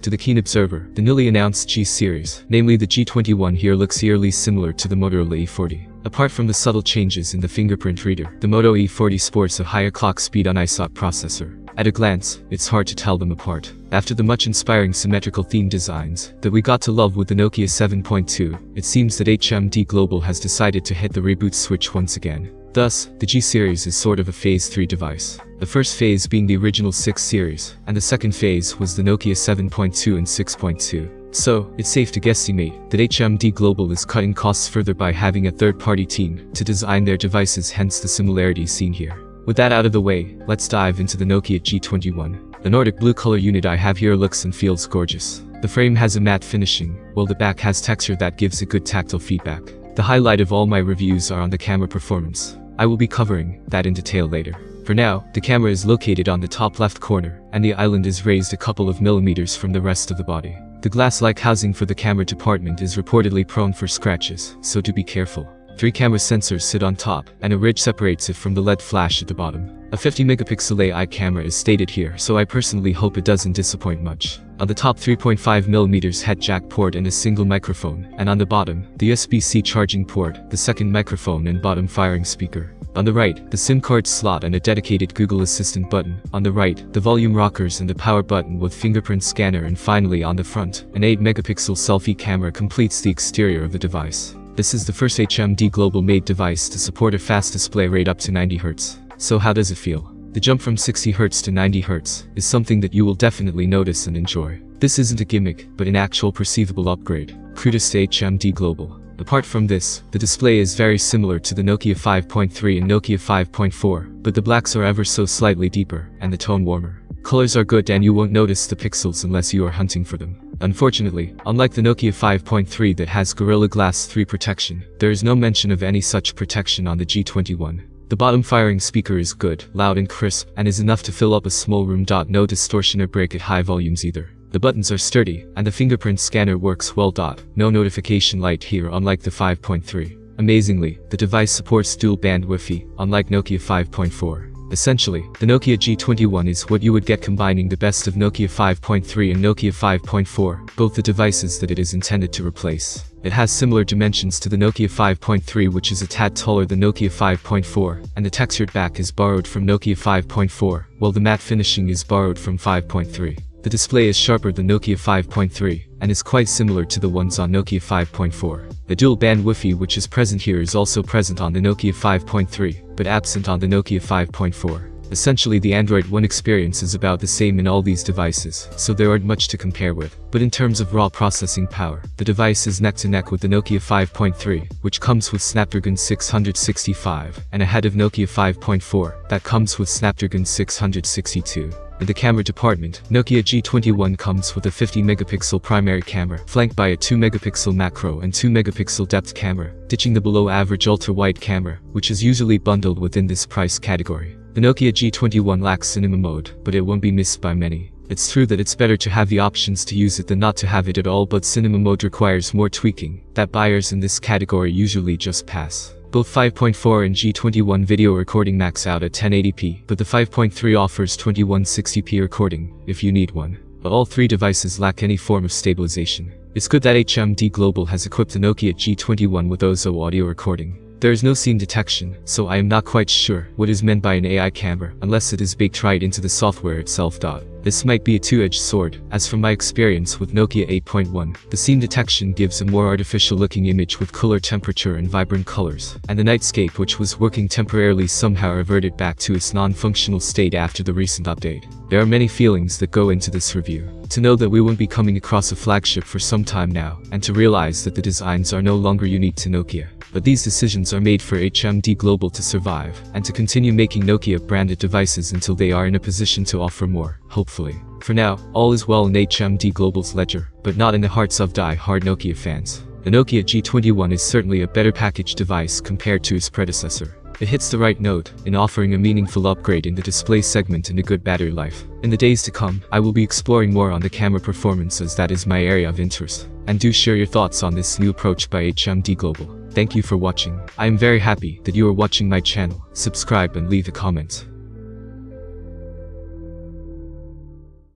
To the keen observer, the newly announced G series, namely the G21 here, looks eerily similar to the Motorola E40. Apart from the subtle changes in the fingerprint reader, the Moto E40 sports a higher clock speed Unisoc processor. At a glance, it's hard to tell them apart. After the much inspiring symmetrical theme designs that we got to love with the Nokia 7.2, it seems that HMD Global has decided to hit the reboot switch once again. Thus, the G series is sort of a phase 3 device. The first phase being the original 6 series, and the second phase was the Nokia 7.2 and 6.2. So, it's safe to guesstimate that HMD Global is cutting costs further by having a third-party team to design their devices, hence the similarities seen here. With that out of the way, let's dive into the Nokia G21. The Nordic blue color unit I have here looks and feels gorgeous. The frame has a matte finishing, while the back has texture that gives a good tactile feedback. The highlight of all my reviews are on the camera performance. I will be covering that in detail later. For now, the camera is located on the top left corner, and the island is raised a couple of millimeters from the rest of the body. The glass-like housing for the camera department is reportedly prone for scratches, so do be careful. 3 camera sensors sit on top, and a ridge separates it from the LED flash at the bottom. A 50-megapixel AI camera is stated here, so I personally hope it doesn't disappoint much. On the top, 3.5mm head jack port and a single microphone, and on the bottom, the USB-C charging port, the second microphone and bottom firing speaker. On the right, the SIM card slot and a dedicated Google Assistant button. On the right, the volume rockers and the power button with fingerprint scanner, and finally on the front, an 8-megapixel selfie camera completes the exterior of the device. This is the first HMD Global made device to support a fast display rate up to 90 Hz. So how does it feel? The jump from 60 Hz to 90 Hz is something that you will definitely notice and enjoy. This isn't a gimmick, but an actual perceivable upgrade. Kudos to HMD Global. Apart from this, the display is very similar to the Nokia 5.3 and Nokia 5.4, but the blacks are ever so slightly deeper, and the tone warmer. Colors are good and you won't notice the pixels unless you are hunting for them. Unfortunately, unlike the Nokia 5.3 that has Gorilla Glass 3 protection, there is no mention of any such protection on the G21. The bottom firing speaker is good, loud and crisp, and is enough to fill up a small room. No distortion or break at high volumes either. The buttons are sturdy, and the fingerprint scanner works well. No notification light here unlike the 5.3. Amazingly, the device supports dual-band Wi-Fi, unlike Nokia 5.4. Essentially, the Nokia G21 is what you would get combining the best of Nokia 5.3 and Nokia 5.4, both the devices that it is intended to replace. It has similar dimensions to the Nokia 5.3, which is a tad taller than Nokia 5.4, and the textured back is borrowed from Nokia 5.4, while the matte finishing is borrowed from 5.3. The display is sharper than Nokia 5.3, and is quite similar to the ones on Nokia 5.4. The dual-band Wi-Fi which is present here is also present on the Nokia 5.3, but absent on the Nokia 5.4. Essentially, the Android One experience is about the same in all these devices, so there aren't much to compare with. But in terms of raw processing power, the device is neck to neck with the Nokia 5.3, which comes with Snapdragon 665, and ahead of Nokia 5.4, that comes with Snapdragon 662. In the camera department, Nokia G21 comes with a 50-megapixel primary camera, flanked by a 2-megapixel macro and 2-megapixel depth camera, ditching the below-average ultra-wide camera, which is usually bundled within this price category. The Nokia G21 lacks cinema mode, but it won't be missed by many. It's true that it's better to have the options to use it than not to have it at all, but cinema mode requires more tweaking that buyers in this category usually just pass. Both 5.4 and G21 video recording max out at 1080p, but the 5.3 offers 2160p recording, if you need one. But all 3 devices lack any form of stabilization. It's good that HMD Global has equipped the Nokia G21 with Ozo audio recording. There is no scene detection, so I am not quite sure what is meant by an AI camera, unless it is baked right into the software itself. This might be a two-edged sword, as from my experience with Nokia 8.1, the scene detection gives a more artificial-looking image with cooler temperature and vibrant colors, and the nightscape which was working temporarily somehow reverted back to its non-functional state after the recent update. There are many feelings that go into this review. To know that we won't be coming across a flagship for some time now, and to realize that the designs are no longer unique to Nokia. But these decisions are made for HMD Global to survive, and to continue making Nokia-branded devices until they are in a position to offer more, hopefully. For now, all is well in HMD Global's ledger, but not in the hearts of die-hard Nokia fans. The Nokia G21 is certainly a better packaged device compared to its predecessor. It hits the right note in offering a meaningful upgrade in the display segment and a good battery life. In the days to come, I will be exploring more on the camera performance, as that is my area of interest. And do share your thoughts on this new approach by HMD Global. Thank you for watching. I am very happy that you are watching my channel. Subscribe and leave a comment.